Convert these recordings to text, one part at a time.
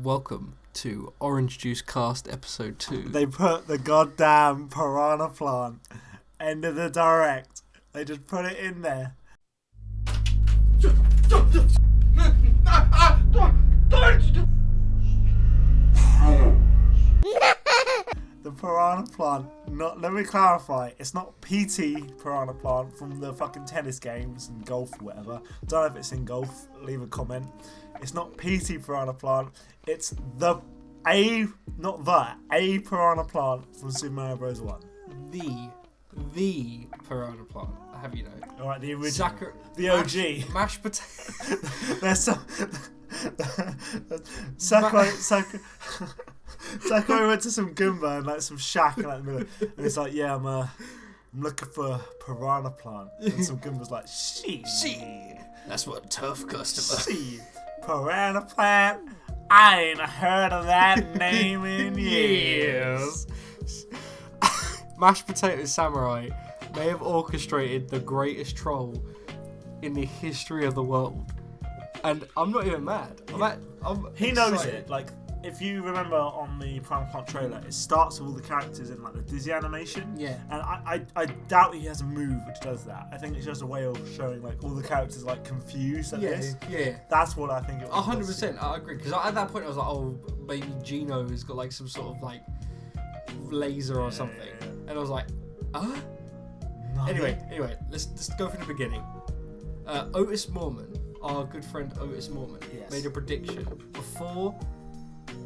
Welcome to OrangeJuiceCast episode 2. They put the goddamn piranha plant into the direct. They just put it in there. The piranha plant, let me clarify, it's not PT piranha plant from the fucking tennis games and golf or whatever. Don't know if it's in golf, leave a comment. It's not PT piranha plant, it's a piranha plant from Super Mario Bros. 1. The piranha plant, I have you know. Alright, the original. The OG. Mashed potato. There's some... Sakurai went to some Goomba and like some shack and like the middle, and he's like, yeah, I'm looking for a piranha plant. And some Goomba's like, she. That's one tough customer. She. Piranha plant? I ain't heard of that name in years. Mashed Potato Samurai may have orchestrated the greatest troll in the history of the world. And I'm not even mad. He knows excited. it. Like, if you remember on the Piranha Plant trailer, it starts with all the characters in like the Dizzy animation. Yeah. And I doubt he has a move which does that. I think it's just a way of showing like all the characters like confused at this. Yeah. That's what I think it was. 100%. I agree. Because at that point I was like, oh, maybe Gino has got like some sort of like laser or something. Yeah. And I was like, huh? No. Anyway, let's go from the beginning. Otis Mormon, our good friend Otis Mormon, Yes. made a prediction before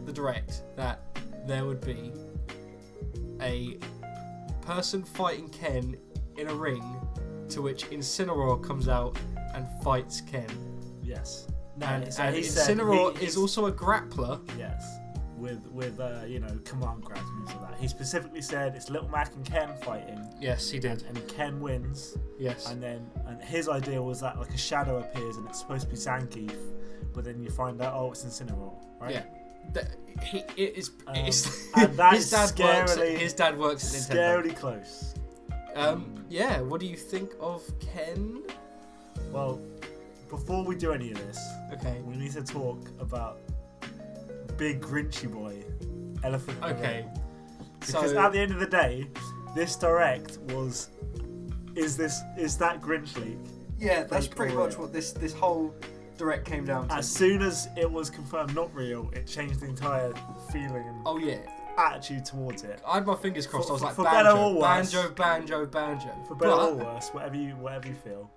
the direct that there would be a person fighting Ken in a ring, to which Incineroar comes out and fights Ken. Yes. And he said Incineroar is also a grappler. Yes. With command grabs and things like that. He specifically said it's Little Mac and Ken fighting. Yes, he did. And Ken wins. Yes. And his idea was that like a shadow appears and it's supposed to be Zangief, but then you find out it's Incineroar, right? Yeah. And that his dad works at Nintendo. Scarily close. Yeah. What do you think of Ken? Well, before we do any of this, Okay. we need to talk about Big Grinchy Boy, Elephant in the Okay. Room. Because at the end of the day, this direct is that Grinch leak. Yeah, that's fake pretty or much real? what this whole direct came down to. As soon as it was confirmed not real, it changed the entire feeling and Oh yeah. attitude towards it. I had my fingers crossed. I was like, for better or worse. banjo. For better or worse, whatever you feel.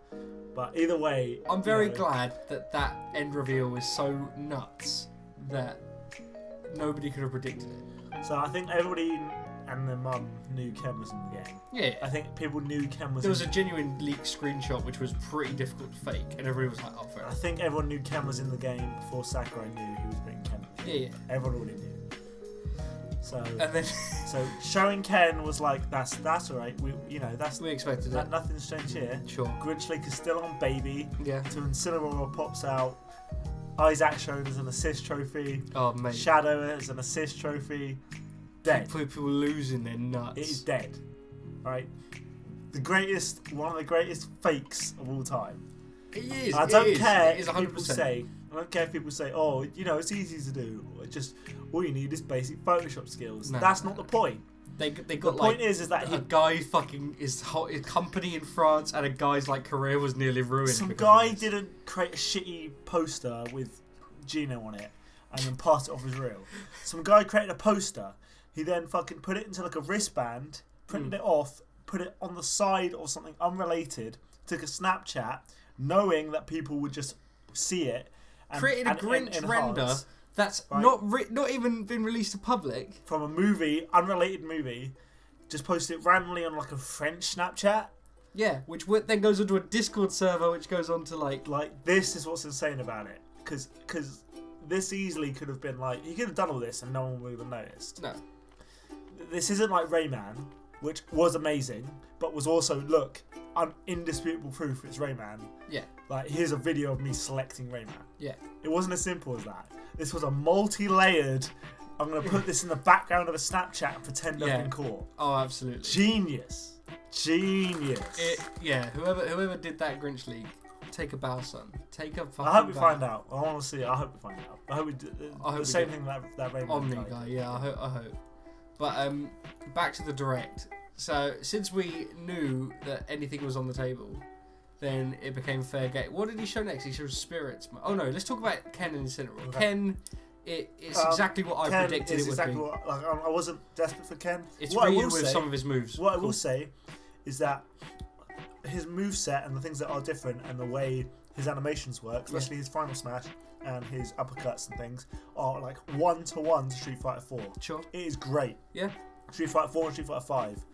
But either way, I'm very glad that end reveal is so nuts that nobody could have predicted it. So I think everybody and their mum knew Ken was in the game. Yeah. I think people knew Ken was. There was a genuine leaked screenshot which was pretty difficult to fake, and everybody was like, "Oh, fair I enough." think everyone knew Ken was in the game before Sakurai knew he was putting Ken. Yeah. Everyone already knew. So And then so showing Ken was like that's alright. We expected it. Nothing's changed here. Sure. Grinch Leak is still on baby. Yeah. So Incineroar pops out. Isaac shown as an assist trophy. Oh mate. Shadow as an assist trophy. Dead. People losing their nuts. It is dead. Right? One of the greatest fakes of all time. It is. I don't care It is if 100%. people say, oh, it's easy to do. Just all you need is basic Photoshop skills. No, That's not the point. They got The like point is that a guy fucking his company in France, and a guy's like career was nearly ruined. some because guy of this. didn't create a shitty poster with Gino on it and then pass it off as real. Some guy created a poster. He then fucking put it into like a wristband, printed it off, put it on the side of something unrelated, took a Snapchat, knowing that people would just see it. And, created a Grinch render that's right? not even been released to public. From a movie, unrelated movie, just posted it randomly on like a French Snapchat. Yeah, which then goes onto a Discord server, which goes on to like This is what's insane about it, because this easily could have been like he could have done all this and no one would have noticed. No. This isn't like Rayman, which was amazing, but was also indisputable proof it's Rayman. Yeah. Like here's a video of me selecting Rayman. Yeah. It wasn't as simple as that. This was a multi-layered. I'm gonna put this in the background of a Snapchat and pretend I'm in court. Oh, absolutely. Genius. Whoever did that Grinch League take a bow, son. Take a fucking I hope we bow. find out. I want to see. I hope we find out. I hope we do the same thing that Rainbow Omni died. guy, yeah, I hope. But back to the direct. So since we knew that anything was on the table, then it became fair game. What did he show next? He showed spirits. Oh no, let's talk about Ken and Incineroar. Okay. Ken, it's exactly what I Ken predicted is it would exactly be. what, like, I wasn't desperate for Ken. It's what Ryu with some of his moves. What I will say is that his moveset and the things that are different and the way his animations work, especially his final smash and his uppercuts and things, are like 1-to-1 to Street Fighter 4. Sure. It is great. Yeah. Street Fighter 4 and Street Fighter 5.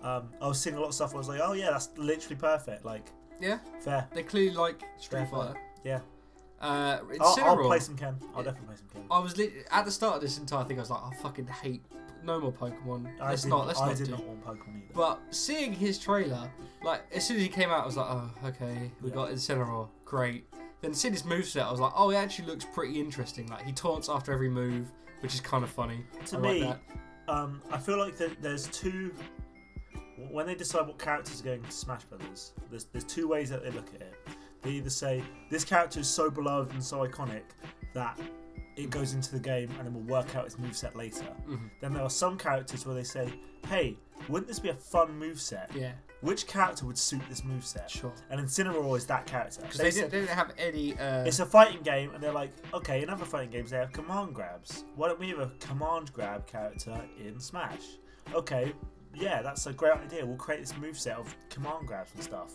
I was seeing a lot of stuff where I was like, oh yeah, that's literally perfect. Like, Yeah. fair. They clearly like Street Fair Fighter. Yeah. I'll Incineroar. play some Ken. I'll definitely play some Ken. I was at the start of this entire thing. I was like, I fucking hate no more Pokemon. Let's I not did do. not want Pokemon either. But seeing his trailer, like as soon as he came out, I was like, oh, okay, we got Incineroar, great. Then seeing his moveset, I was like, oh, it actually looks pretty interesting. Like he taunts after every move, which is kind of funny. To I me, like that. I feel like there's two. When they decide what characters are going to Smash Brothers, there's two ways that they look at it. They either say this character is so beloved and so iconic that it goes into the game and then we'll work out its moveset later. Mhm. Then there are some characters where they say, hey, wouldn't this be a fun moveset? Yeah, Which character would suit this moveset? sure. And Incineroar is that character. Because they didn't have any. It's a fighting game, and they're like, okay, in other fighting games they have command grabs. Why don't we have a command grab character in Smash? Okay, yeah, that's a great idea. We'll create this moveset of command grabs and stuff.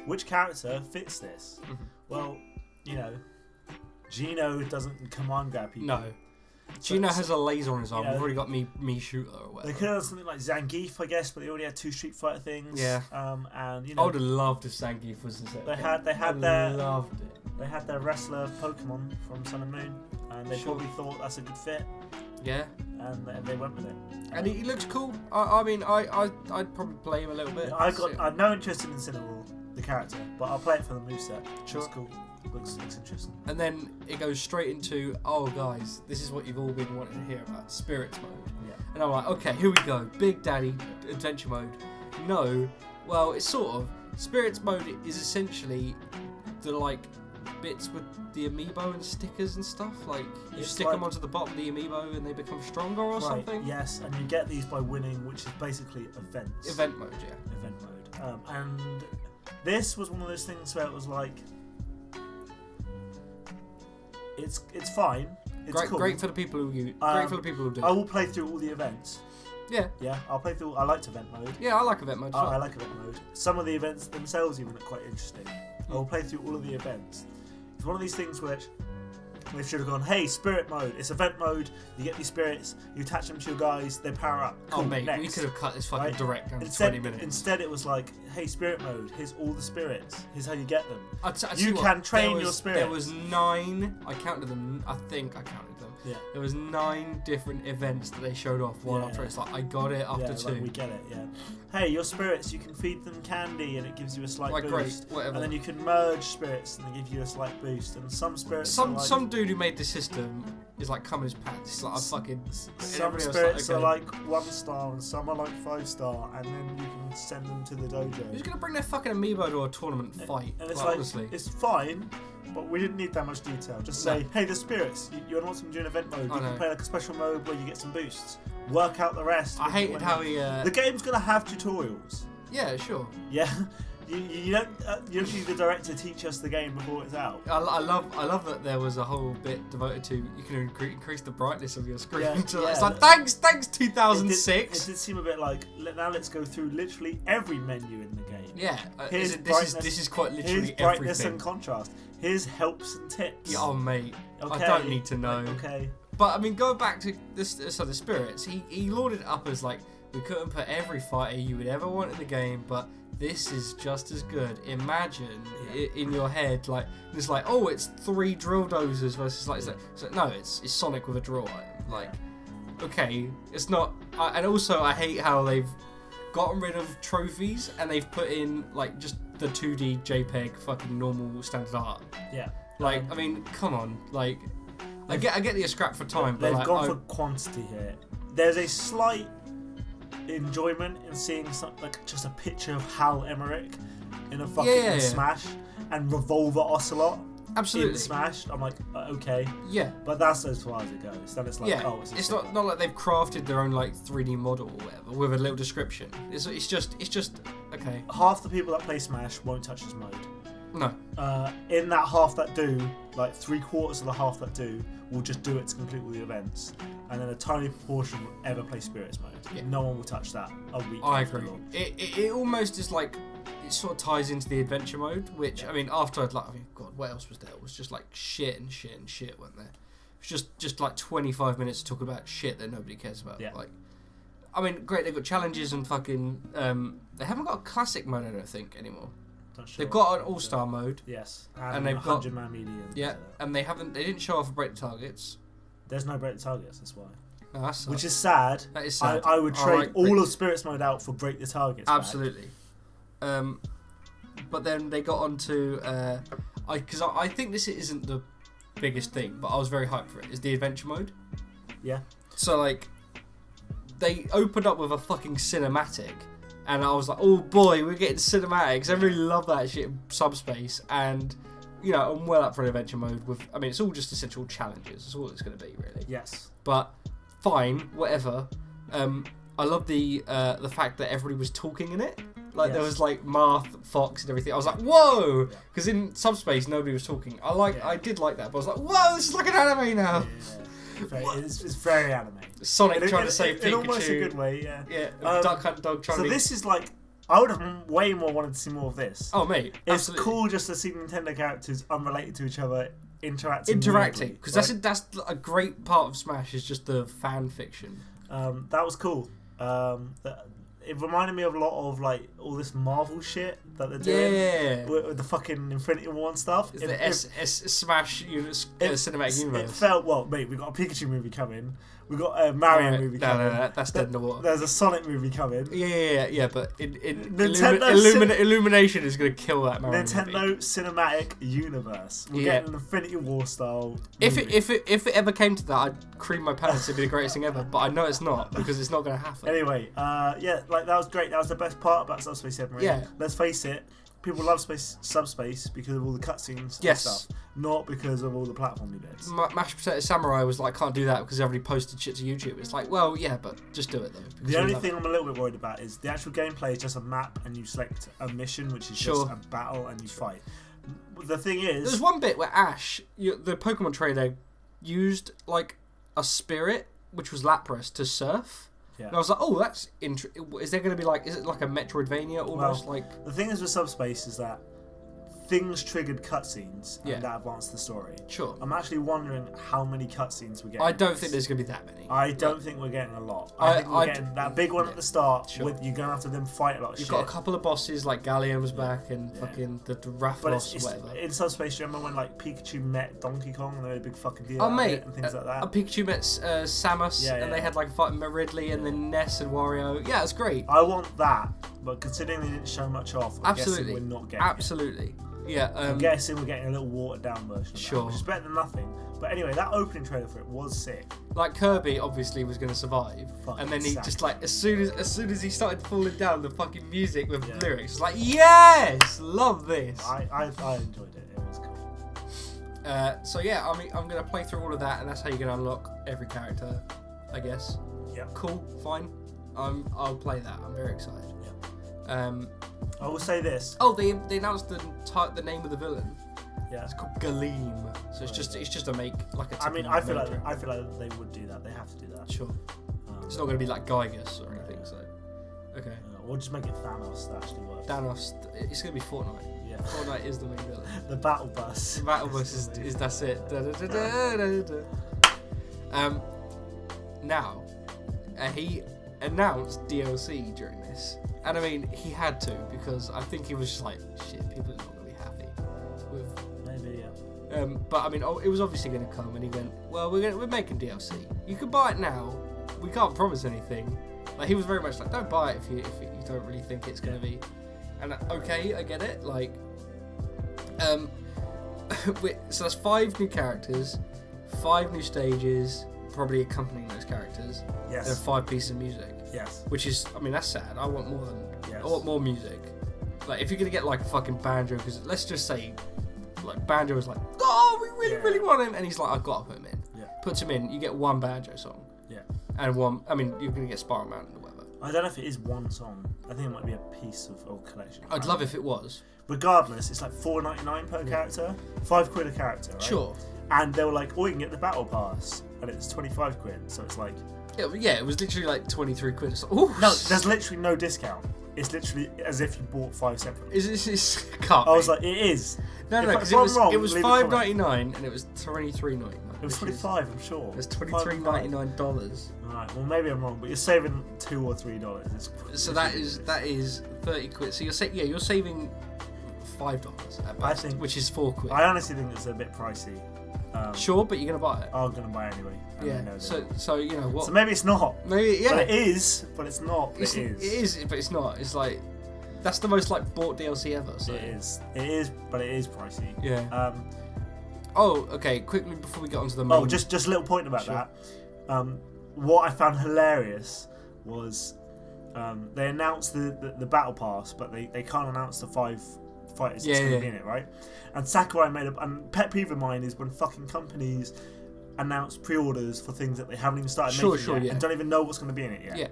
Which character fits this? Mhm. Well, you know, Gino doesn't command grab people. No. Gino has a laser on his arm. Yeah. We've already got me shooter or They whatever. could have done something like Zangief, I guess, but they already had two Street Fighter things. Yeah. And you I know, would have loved if Zangief was the set. they had loved it. they had their wrestler Pokemon from Sun and Moon, and they Sure. probably thought that's a good fit, Yeah. and they went with it. And he looks cool. I mean, I'd probably play him a little bit. I've no interest in Incineroar, the character, but I'll play it for the moveset. Sure. It's cool. Looks interesting. And then it goes straight into, oh guys, this is what you've all been wanting to hear about, spirits mode. Yeah. And I'm like, okay, here we go, Big Daddy adventure mode. No, well, it's sort of spirits mode is essentially the like bits with the amiibo and stickers and stuff. Like you It's stick like- them onto the bottom of the amiibo and they become stronger or something. Yes, and you get these by winning, which is basically events. Event mode, yeah. Event mode. And this was one of those things where it was like, it's fine. It's Great, cool. great for the people who great for the people who do. I it. will play through all the events. Yeah, Yeah, I'll play through. I liked event mode. yeah, I like event mode. I like event mode. Some of the events themselves even look quite interesting. I will play through all of the events. It's one of these things which they should have gone, hey, spirit mode, it's event mode, you get these spirits, you attach them to your guys, they power up. Cool, Oh mate, next. we could have cut this fucking Right? direct down to Instead, 20 minutes. instead it was like, hey, spirit mode, here's all the spirits, here's how you get them. I tell You what, can train there your was, spirits. There was 9. I counted them. I think I counted them. Yeah. There was 9 different events that they showed off one Yeah. after. It's like I got it after Yeah, 2. like we get it, yeah. Hey, your spirits, you can feed them candy and it gives you a slight Like boost. great, whatever. And then you can merge spirits and they give you a slight boost. And some spirits some are like, some dude who made the system is like come in his pants. It's like I fucking. some everybody else spirits like, are okay. like 1 star and some are like 5 star, and then you can send them to the dojo. Who's gonna bring their fucking amiibo to a tournament fight? And it's Like, like, honestly. it's fine, but we didn't need that much detail. Just say, hey, the spirits, you want them to do an event mode. You I can know. play like a special mode where you get some boosts. Work out the rest. I hated how he. The game's gonna have tutorials. Yeah, sure. Yeah, you don't need the director to teach us the game before it's out. I love that there was a whole bit devoted to you can increase the brightness of your screen. Yeah, So yeah. it's like thanks It 2006. did seem a bit like, now let's go through literally every menu in the game. Yeah, Here's this is quite Here's literally brightness everything. and contrast. Here's helps and tips. Yeah, oh mate, Okay. I don't need to know. Okay. But I mean, going back to this, so the spirits, he lauded it up as like we couldn't put every fighter you would ever want in the game, but this is just as good. Imagine in your head, like it's like, oh, it's 3 drill dozers versus like, it's like no, it's Sonic with a drill item. Like, okay, it's not. And also, I hate how they've gotten rid of trophies and they've put in like just the 2D JPEG fucking normal standard art. Yeah. Like, I mean, come on, like. I get the scrap for time, but They've like, gone for quantity here. There's a slight enjoyment in seeing like just a picture of Hal Emmerich in a fucking Yeah. Smash, and Revolver Ocelot Absolutely. in Smash, I'm like, okay. Yeah. But that's as far as it goes. Then it's like, Yeah. oh, It's not like they've crafted their own like 3D model or whatever with a little description. It's just okay. Half the people that play Smash won't touch this mode. No. In that half that do, like 3/4 of the half that do, will just do it to complete all the events, and then a tiny proportion will ever play Spirits mode. Yeah. No one will touch that a week. I after agree. launch. It almost is like it sort of ties into the adventure mode, which I mean, after God, what else was there? It was just like shit, weren't there? It was just like 25 minutes to talk about shit that nobody cares about. Yeah. Like, I mean, great. They've got challenges and fucking. They haven't got a classic mode, I don't think anymore. Not sure. They've got an all-star mode. Yes, and they've got 100-man median. Yeah, and they didn't show off a break the targets. There's no break the targets. That's why. Oh, that sucks. Which is sad. That is sad. I would trade Alright, all of Spirits mode out for break the targets. Absolutely. But then they got onto because I think this isn't the biggest thing, but I was very hyped for it. Is the adventure mode? Yeah. So like, they opened up with a fucking cinematic, and I was like, oh boy, we're getting cinematics. I really love that shit in Subspace, and you know, I'm well up for an adventure mode. I mean, it's all just essential challenges. That's all it's going to be, really. Yes. But fine, whatever. I love the fact that everybody was talking in it. Like there was like Marth, Fox, and everything. I was like, whoa, because in Subspace nobody was talking. I did like that, but I was like, whoa, this is like an anime now. Yeah. It's very anime. Sonic trying to save Pikachu. In almost a good way, yeah. Yeah, Duck Hunt Dog trying so to. this is like, I would have way more wanted to see more of this. Oh mate, it's absolutely. cool just to see Nintendo characters unrelated to each other interacting, because that's a great part of Smash is just the fan fiction. That was cool. It reminded me of a lot of like all this Marvel shit that they're doing with the fucking Infinity War and stuff. It's the Smash cinematic universe. It felt, well, mate, we got a Pikachu movie coming. We got a Mario movie coming. No, that's dead in the water. There's a Sonic movie coming. Yeah, but Nintendo Illumination is going to kill that Mario Nintendo movie. Cinematic Universe. We're getting an Infinity War style movie. If it ever came to that, I'd cream my pants. It'd be the greatest thing ever. But I know it's not, because it's not going to happen. Anyway, like that was great. That was the best part about Subspace 7. Really. Yeah. Let's face it, people love Subspace because of all the cutscenes and stuff, not because of all the platforming bits. Mashed Potato Samurai was like, can't do that because everybody posted shit to YouTube. It's like, well, yeah, but just do it though. The only thing I'm a little bit worried about is the actual gameplay is just a map and you select a mission, which is just a battle and you fight. The thing is, there's one bit where Ash, the Pokemon trainer, used like a spirit, which was Lapras, to surf. Yeah. And I was like, oh, that's interesting. Is there going to be like, is it like a Metroidvania almost? Well, like the thing is with Subspace is that things triggered cutscenes and that advanced the story. Sure. I'm actually wondering how many cutscenes we're getting. I don't think there's going to be that many. I don't think we're getting a lot. I think we're getting that big one at the start with you're going to have to then fight a lot of You've shit. got a couple of bosses like Gallium's back and fucking the Rathalos or whatever. In Subspace, do you remember when like Pikachu met Donkey Kong and they had a big fucking deal and things like that? And Pikachu met Samus and they had like a fight with Ridley and then Ness and Wario. Yeah, it's great. I want that, but considering they didn't show much off, I'm guessing we're not getting it. Yeah, I'm guessing we're getting a little watered down version of that, which is better than nothing. But anyway, that opening trailer for it was sick. Like Kirby obviously was going to survive, and then he just like as soon as he started falling down, the fucking music with lyrics was like, yes, love this. I enjoyed it. It was cool. So yeah, I mean, I'm going to play through all of that, and that's how you're going to unlock every character, I guess. Yeah. Cool, fine. I'll play that. I'm very excited. Yeah. I will say this. Oh, they announced the name of the villain. Yeah. It's called Galeem. So it's just to make like a. I mean, I feel like they would do that. They have to do that. Sure. It's not going to be like Gygus or anything. So. Okay. We'll just make it Thanos. That actually works. Thanos. It's going to be Fortnite. Yeah. Fortnite is the main villain. The battle bus. The battle bus is that's it. Now, he announced DLC during this. And I mean, he had to, because I think he was just like, shit, people are not going to be happy with. Maybe, yeah. But I mean, it was obviously going to come, and he went, well, we're making DLC. You can buy it now. We can't promise anything. Like, he was very much like, don't buy it if you don't really think it's going to be. And okay, I get it. Like, so that's 5 new characters, 5 new stages, probably accompanying those characters. Yes. And 5 pieces of music. Yes. Which is, I mean, that's sad. I want more music. like if you're gonna get like a fucking banjo, because let's just say, like banjo is like, oh, we really want him, and he's like, I've got to put him in. Yeah. Puts him in. You get one banjo song. Yeah. And one. I mean, you're gonna get Spiral Mountain or whatever. I don't know if it is one song. I think it might be a piece of a collection. I'd love if it was. Regardless, it's like $4.99 per character, £5 a character, right? Sure. And they were like, oh, you can get the battle pass, and it's 25 quid. So it's like, Yeah, it was literally like 23 quid. So, ooh, no, there's literally no discount. It's literally as if you bought 5 separately. Is can't I was be. like, it is. No, because it was $5.99 and it was $23.99. It was 25, I'm sure. It was $23.99. Alright, well maybe I'm wrong, but you're saving $2 or $3. So that is 30 quid. So you're saving $5 at best, I think, which is 4 quid. I honestly think it's a bit pricey. Sure, but you're gonna buy it. I'm gonna buy it anyway. Yeah. So you know what? So maybe it's not. Maybe yeah. But it is. But it's not. It is. It is, but it's not. It's like that's the most like bought DLC ever. So. It is. It is, but it is pricey. Yeah. Oh, okay. Quickly before we get onto the main. Oh, just a little point about that. What I found hilarious was they announced the battle pass, but they can't announce the 5 fighters that's going to be in it, right? And Sakurai made up. And pet peeve of mine is when fucking companies announce pre-orders for things that they haven't even started making yet and don't even know what's going to be in it yet. Yeah.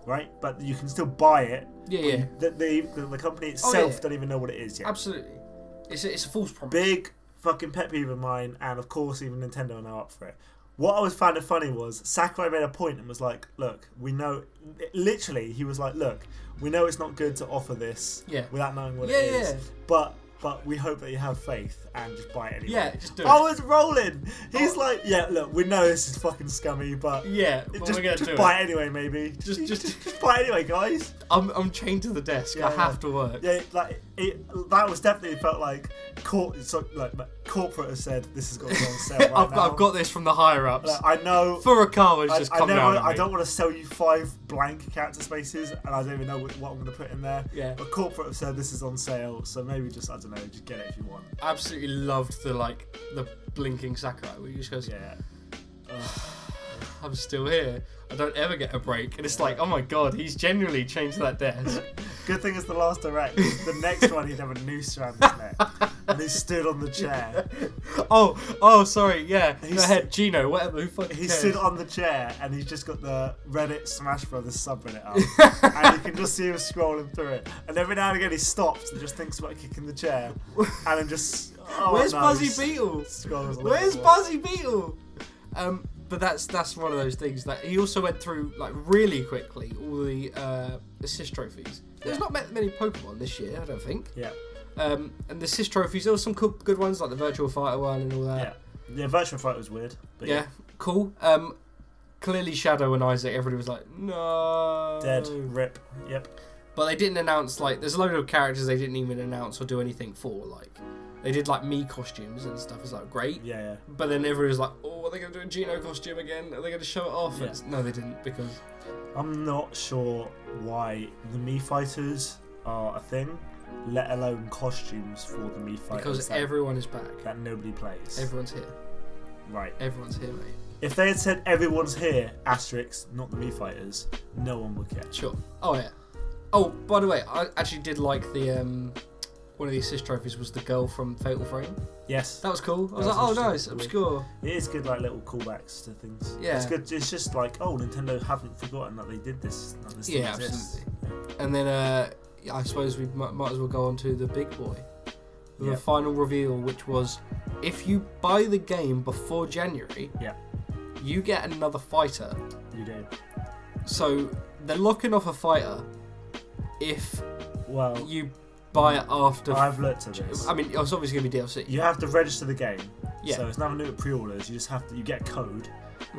Right, but you can still buy it. Yeah. The company itself don't even know what it is yet. Absolutely, it's a false promise. Big fucking pet peeve of mine, and of course even Nintendo are now up for it. What I was finding funny was Sakurai made a point and was like, "Look, we know." Literally, he was like, "Look, we know it's not good to offer this without knowing what it is, but we hope that you have faith and just buy it anyway." Yeah, just do it. I was rolling. He's like, "Yeah, look, we know this is fucking scummy, but just buy it anyway, maybe. Just buy it anyway, guys." I'm chained to the desk. I have to work. Yeah, like that was definitely felt like corporate has said this has got to go on sale right now. I've got this from the higher ups. Like, I know Furukawa's just come down. I don't want to sell you 5 blank character spaces, and I don't even know what I'm going to put in there. Yeah. But corporate have said this is on sale, so maybe just I don't know, just get it if you want. Absolutely loved the blinking Sakurai where he just goes, yeah. I'm still here. I don't ever get a break. And it's like, oh my god, he's genuinely changed that desk. Good thing it's the last direct. The next one he'd have a noose around his neck. And he stood on the chair. Oh, sorry, yeah. Go ahead, Gino, whatever, who fucking He cares? stood on the chair and he's just got the Reddit Smash Brothers subreddit up. And you can just see him scrolling through it. And every now and again he stops and just thinks about kicking the chair. And then just... Where's Buzzy Beetle? Where's Buzzy Beetle? But that's one of those things that he also went through like really quickly all the assist trophies. There's not many Pokemon this year, I don't think. Yeah. And the assist trophies, there were some good ones like the Virtual Fighter one and all that. Yeah, Virtual Fighter was weird. But yeah, cool. Clearly Shadow and Isaac, everybody was like, no. Dead. Rip. Yep. But they didn't announce, like, there's a load of characters they didn't even announce or do anything for, like. They did like Mii costumes and stuff. It's like great. Yeah. But then everyone was like, "Oh, are they going to do a Geno costume again? Are they going to show it off?" Yeah. No, they didn't because I'm not sure why the Mii fighters are a thing, let alone costumes for the Mii fighters. Because everyone is back. That nobody plays. Everyone's here. Right. Everyone's here, mate. If they had said everyone's here, asterisk, not the Mii fighters, no one would care. Sure. Oh yeah. Oh, by the way, I actually did like the one of the assist trophies was the girl from Fatal Frame. Yes. That was cool. I was like, oh, nice, obscure. It is good, like, little callbacks to things. Yeah. It's good. It's just like, oh, Nintendo haven't forgotten that they did this. That this Yeah, thing exists. absolutely. And then I suppose we might as well go on to the big boy. The Yeah. final reveal, which was, if you buy the game before January, you get another fighter. You do. So they're locking off a fighter if you buy it after. I've looked at this. I mean, it's obviously going to be DLC. You have to register the game. Yeah. So it's nothing to do with pre-orders. You just have to. You get a code,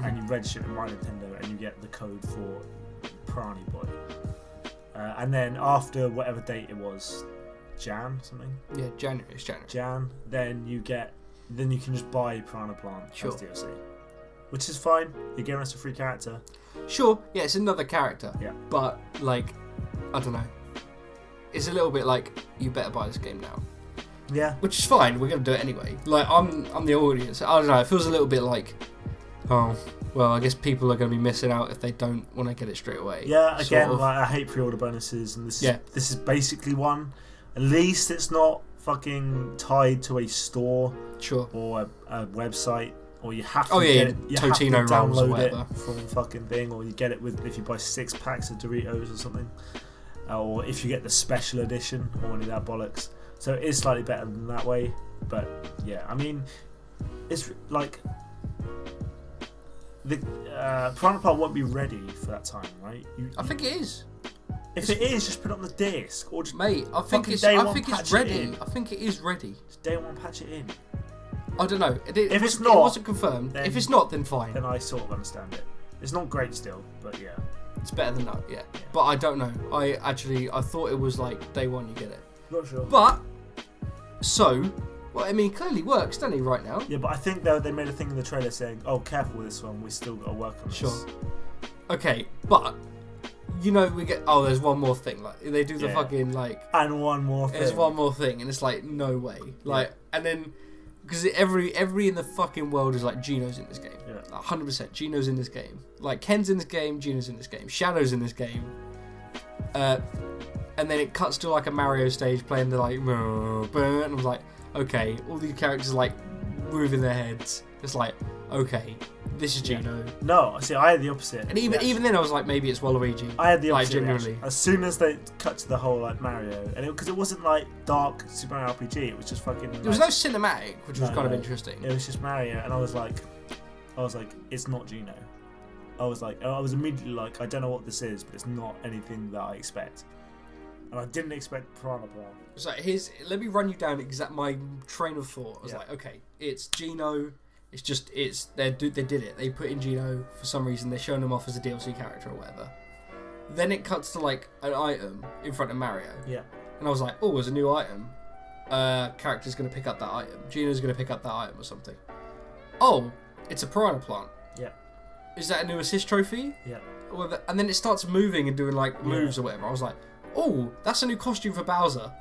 and you register it with My Nintendo, and you get the code for Piranha Boy. And then after whatever date it was, Jan something. Yeah, January. It's January. Jan. Then you can just buy Piranha Plant as DLC, which is fine. You're giving us a free character. Sure. Yeah, it's another character. Yeah. But like, I don't know. It's a little bit like, you better buy this game now. Yeah. Which is fine, we're going to do it anyway. Like, I'm the audience. I don't know, it feels a little bit like, oh, well, I guess people are going to be missing out if they don't want to get it straight away. Yeah, again, like, I hate pre-order bonuses, and this is Yeah. this is basically one. At least it's not fucking tied to a store Sure. or a website, or you have to Totino rolls or download whatever. it from fucking thing, or you get it with if you buy 6 packs of Doritos or something, or if you get the special edition or any of that bollocks. So it is slightly better than that way, but yeah, I mean, it's like the Piranha Plant won't be ready for that time, right? I think it is. If it is, just put it on the disc, or just Mate, I think it's ready. I think it is ready. Just day one patch it in. I don't know. If it's not, it wasn't confirmed. If it's not, then fine. Then I sort of understand it. It's not great still, but yeah. It's better than that, yeah. But I don't know. I thought it was like day one you get it. Not sure. But well, I mean, clearly works, doesn't he, right now? Yeah, but I think they made a thing in the trailer saying, "Oh, careful with this one. We still got to work on this." Sure. Okay, but we get. Oh, there's one more thing. Like they do the fucking like. And one more thing. There's one more thing, and it's like no way. Like, and then because every in the fucking world is like Gino's in this game. Yeah. 100%. Gino's in this game. Like Ken's in this game. Gino's in this game. Shadow's in this game. And then it cuts to like a Mario stage playing the like, and I was like, okay, all these characters like moving their heads. It's like, okay, this is Gino. No, see, I had the opposite. And even then, I was like, maybe it's Waluigi. I had the opposite. Like, genuinely. As soon as they cut to the whole like Mario, and because it wasn't like dark Super Mario RPG, it was just fucking. There was no cinematic, which was kind of interesting. It was just Mario, and I was like, it's not Gino. I was immediately like, I don't know what this is, but it's not anything that I expect. And I didn't expect Piranha Plant. So let me run you down my train of thought. I was like, okay, it's Gino. They did it. They put in Gino for some reason. They're showing him off as a DLC character or whatever. Then it cuts to like an item in front of Mario. Yeah. And I was like, oh, there's a new item. Character's going to pick up that item. Gino's going to pick up that item or something. Oh, it's a Piranha Plant. Yeah. Is that a new assist trophy? Yeah. And then it starts moving and doing like moves or whatever. I was like, oh, that's a new costume for Bowser.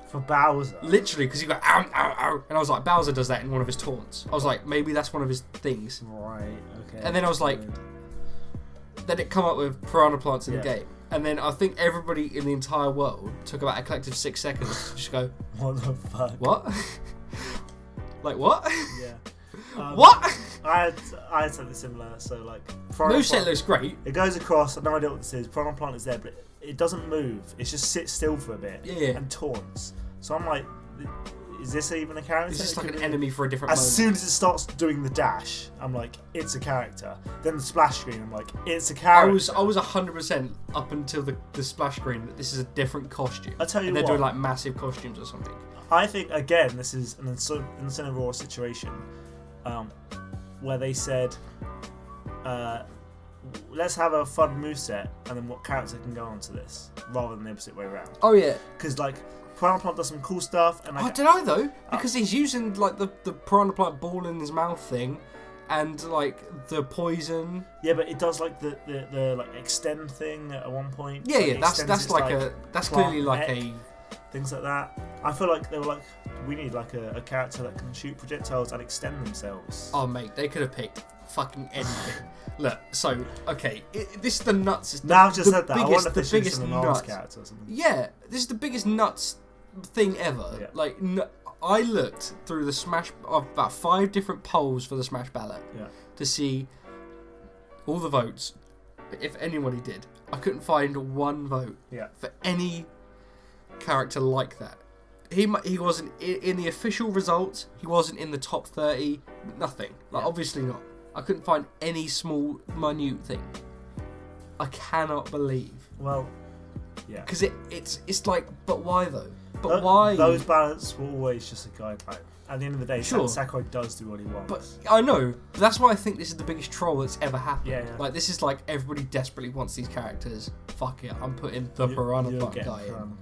For Bowser? Literally, because you go, ow, ow, ow. And I was like, Bowser does that in one of his taunts. I was like, maybe that's one of his things. Right, okay. And then I was like, then it come up with Piranha Plants in the game. And then I think everybody in the entire world took about a collective 6 seconds to just go, what the fuck? What? Like, what? Yeah. What? I had something similar. So like, moveset looks great. It goes across. I have no idea what this is. Piranha Plant is there, but it doesn't move. It just sits still for a bit. Yeah. And taunts. So I'm like, is this even a character? It's just like an enemy for a different. As soon as it starts doing the dash, I'm like, it's a character. Then the splash screen, I'm like, it's a character. I was 100% up until the splash screen that this is a different costume. I'll tell you and what. they're doing like massive costumes or something. I think again, this is an Incineroar situation. Where they said, let's have a fun moveset, and then what character can go onto this, rather than the opposite way around. Oh yeah. Because like, Piranha Plant does some cool stuff, and I don't know though, because he's using like the Piranha Plant ball in his mouth thing, and like the poison. Yeah, but it does like the like extend thing at one point. Yeah, like, yeah, that's like that's clearly like a things like that. I feel like they were like, we need like a character that can shoot projectiles and extend themselves. Oh mate, they could have picked fucking anything. Look, so okay, this is the nuts. Now I've just said that. Biggest, I wonder if the biggest an nuts character or something. Yeah, this is the biggest nuts thing ever. Yeah. Like, I looked through the Smash about 5 different polls for the Smash ballot to see all the votes. If anybody did, I couldn't find one vote for any character like that. He wasn't in the official results. He wasn't in the top 30. Nothing. Like obviously not. I couldn't find any small, minute thing. I cannot believe. Well, yeah. Because it's like, but why though? But why? Those ballots were always just a guideline. At the end of the day, Sakurai does do what he wants. But I know. But that's why I think this is the biggest troll that's ever happened. Yeah. Like this is like everybody desperately wants these characters. Fuck it, I'm putting the Piranha Plant guy in.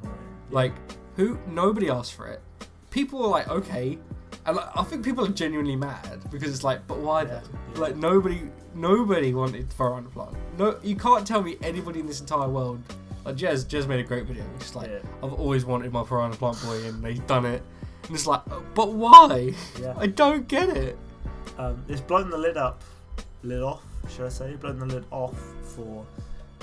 Like who? Nobody asked for it. People were like, okay. And like, I think people are genuinely mad because it's like, but why though? Yeah. Like nobody wanted Piranha Plant. No, you can't tell me anybody in this entire world. Like Jez made a great video. It's like I've always wanted my Piranha Plant boy, and they've done it. And it's like, but why? Yeah. I don't get it. It's blown the lid off, should I say? Blown the lid off for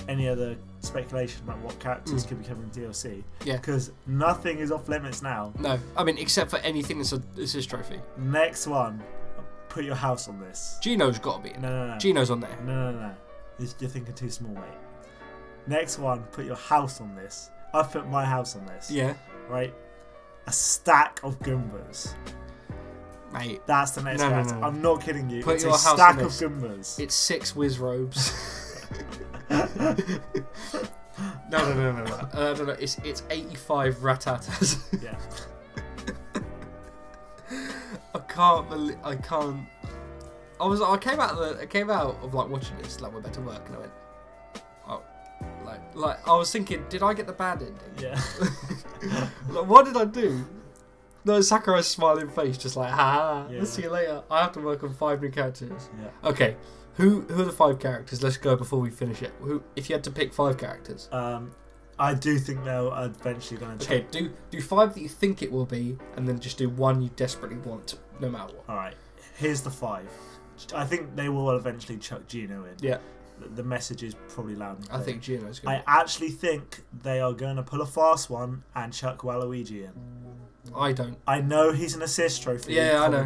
any other speculation about what characters could be coming in DLC. Yeah. Because nothing is off limits now. No, I mean, except for anything that's a assist trophy. Next one, put your house on this. Gino's got to be in. No. Gino's on there. No. You're thinking too small, mate. Next one, put your house on this. I've put my house on this. Yeah. Right? A stack of Goombas. Mate. That's the next character. I'm not kidding you. Put it's your a house stack on of this. Goombas. It's 6 whiz robes. No. I don't know. It's 85 ratatas. Yeah. I can't. I came out of like watching this, like we're back to work, and I went, oh, like I was thinking, did I get the bad ending? Yeah. Like, what did I do? No, Sakurai's smiling face, just like, ha, Yeah. let's see you later. I have to work on 5 new characters. Yeah. Okay, who are the 5 characters? Let's go before we finish it. If you had to pick 5 characters? I do think they're eventually going to Okay, do 5 that you think it will be, and then just do 1 you desperately want, no matter what. Alright, here's the 5. I think they will eventually chuck Gino in. Yeah. The message is probably loud and clear. I think Gino's going I actually think they are going to pull a fast one and chuck Waluigi in. I don't. I know he's an assist trophy. Yeah, I know.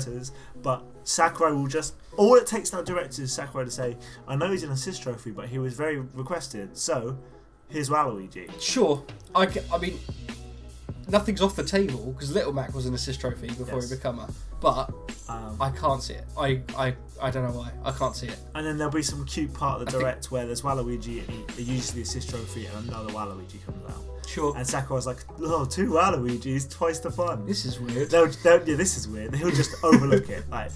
But Sakurai will just... All it takes now director is Sakurai to say, I know he's an assist trophy, but he was very requested, so here's Waluigi. Sure. I mean, nothing's off the table, because Little Mac was an assist trophy before he became a... But I can't see it. I don't know why. I can't see it. And then there'll be some cute part of the direct where there's Waluigi and he uses the assist trophy and another Waluigi comes out. Sure. And Sakurai's like, oh, 2 Waluigis, twice the fun. This is weird. Yeah, this is weird. He'll just overlook it. Like,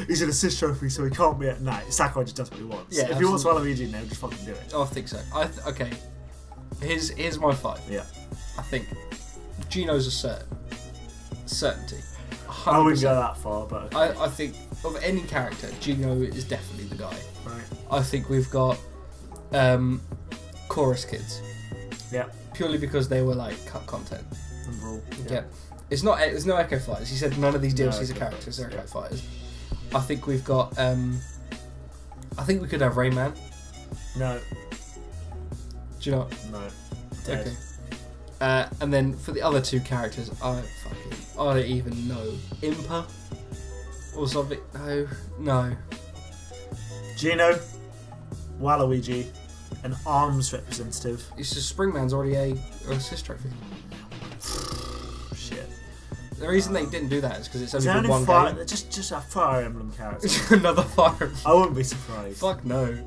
he's an assist trophy, so he can't be at night. Sakurai just does what he wants. Yeah, if he wants Waluigi now, just fucking do it. Oh, I think so. Okay. Here's my 5. Yeah. I think Gino's a certainty. 100%. I wouldn't go that far, but okay. I think of any character, Gino is definitely the guy. Right. I think we've got Chorus Kids. Yeah. Purely because they were like cut content. Yeah. There's no Echo Fighters. He said none of these DLCs are characters, they're Echo Fighters. I think we've got I think we could have Rayman. No. Do you know? No. Dead. Okay. And then for the other 2 characters, I don't even know. Impa? Or something? No. Gino, Waluigi, an arms representative. It's just Springman's already an assist trophy. Shit. The reason they didn't do that is because it's Is only there been one game. Just a Fire Emblem character. Another Fire Emblem. I wouldn't be surprised. Fuck no.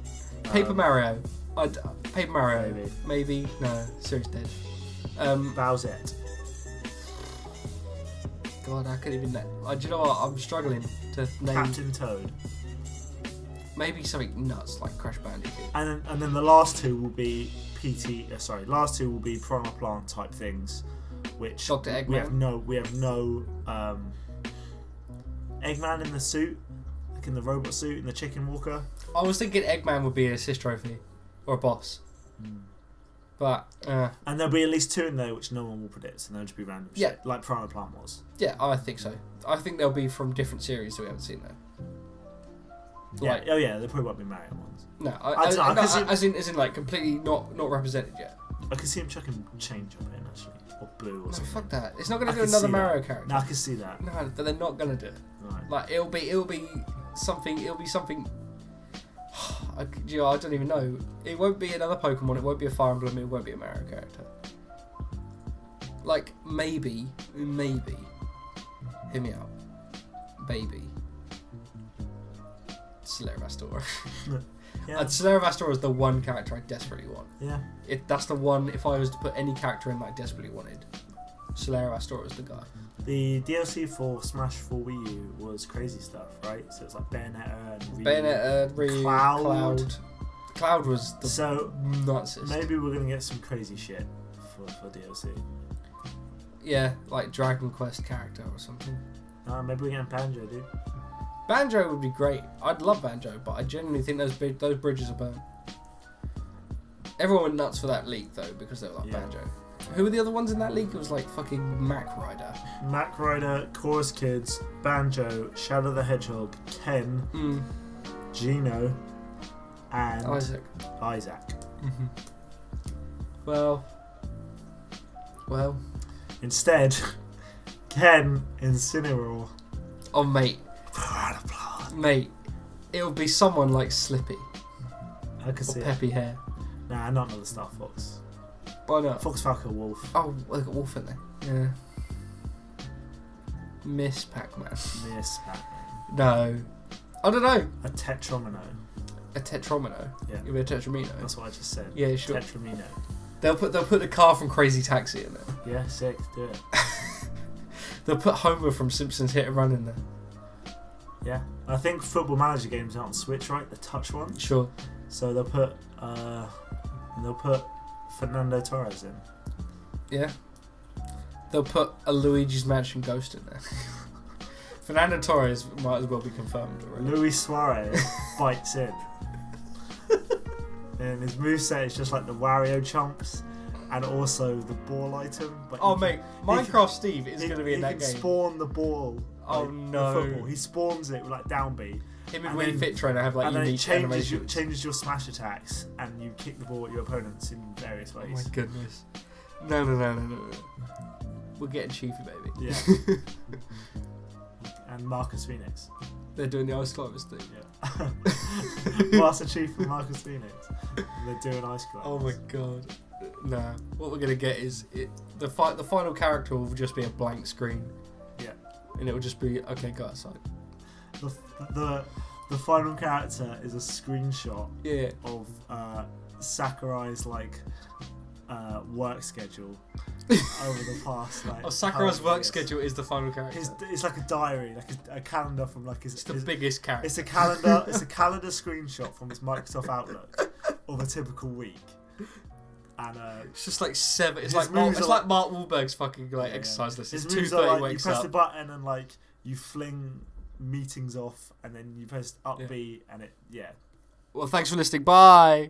Paper Mario. Paper Mario. Maybe. No, series dead. Bowsette. God, I couldn't even name. Do you know what? I'm struggling to name. Captain Toad. Maybe something nuts like Crash Bandicoot. And then the last 2 will be last 2 will be Piranha Plant type things, which Dr. Eggman. We have no Eggman in the suit, like in the robot suit, in the chicken walker. I was thinking Eggman would be an assist trophy or a boss. But and there'll be at least 2 in there which no one will predict, and they'll just be random shit, like Piranha Plant was. Yeah, I think so. I think they'll be from different series that we haven't seen though. Yeah, they probably won't be Mario ones. No, as in like completely not represented yet. I can see him chucking change up in actually, or blue or No, something. fuck that. It's not going to do another Mario character. No, I can see that. No, but they're not going to do it. Right. Like it'll be something. I don't even know. It won't be another Pokemon. It won't be a Fire Emblem. It won't be a Mario character. Like maybe. Hear me out. Baby. Celerastor. Yeah. Celerastor is the one character I desperately want. Yeah. That's the one. If I was to put any character in that I desperately wanted, Celerastor is the guy. The DLC for Smash for Wii U was crazy stuff, right? So it's like Bayonetta and Ryu, Cloud. Cloud was the nutsest. Maybe we're gonna get some crazy shit for DLC. Yeah, like Dragon Quest character or something. Maybe we're getting Banjo, dude. Banjo would be great. I'd love Banjo, but I genuinely think those bridges are burned. Everyone went nuts for that leak though because they were like Banjo. Who were the other ones in that leak? It was like fucking Mac Rider, Chorus Kids, Banjo, Shadow the Hedgehog, Ken, Gino, and Isaac. Mm-hmm. Well. Instead, Ken Incineroar. Oh, mate. Piranha Plant. Mate, it'll be someone like Slippy. I could Or see Peppy it. Hair. Nah, not another Star Fox. Why not? Fox, Falcon, Wolf. Oh, well, they got Wolf in there. Yeah. Miss Pac-Man. Miss Batman. No. I don't know. A Tetromino. A Tetromino. Yeah. You'll be a Tetramino. That's what I just said. Yeah, sure. Tetramino. They'll put the car from Crazy Taxi in there. Yeah, sick. Do it. They'll put Homer from Simpsons Hit and Run in there. Yeah. I think Football Manager games are on Switch, right? The touch one. Sure. So they'll put Fernando Torres in. Yeah. They'll put a Luigi's Mansion ghost in there. Fernando Torres might as well be confirmed already. Luis Suarez bites in. And his moveset is just like the Wario chumps and also the ball item. But Oh, mate. Minecraft Steve is going to be in that He game. can spawn the ball. Oh, like, no. The football. He spawns it with like down B. Him and and Wii then- Fit Trainer have like and then it unique animations. changes your smash attacks and you kick the ball at your opponents in various Oh, ways. my goodness. No. We're getting cheeky, baby. Yeah. And Marcus Phoenix. They're doing the Ice Climbers thing. Yeah. Master Chief and Marcus Phoenix. They're doing ice climbs. Oh my god. Nah. What we're gonna get is the final character will just be a blank screen. Yeah. And it will just be okay. Go outside. The final character is a screenshot Yeah. of Sakurai's work schedule over the past Oh, Sakurai's however work years. schedule is the final character. It's like a diary, like a calendar from like his. It's the biggest character. It's a calendar. It's a calendar screenshot from his Microsoft Outlook of a typical week, and It's just like 7. It's his like Mark, moves it's are like Mark Wahlberg's fucking yeah. exercise list. His It's moves 2:30 are like, you wakes press up. the button and like you fling meetings off, and then you press up Yeah. B, and it Well, thanks for listening. Bye.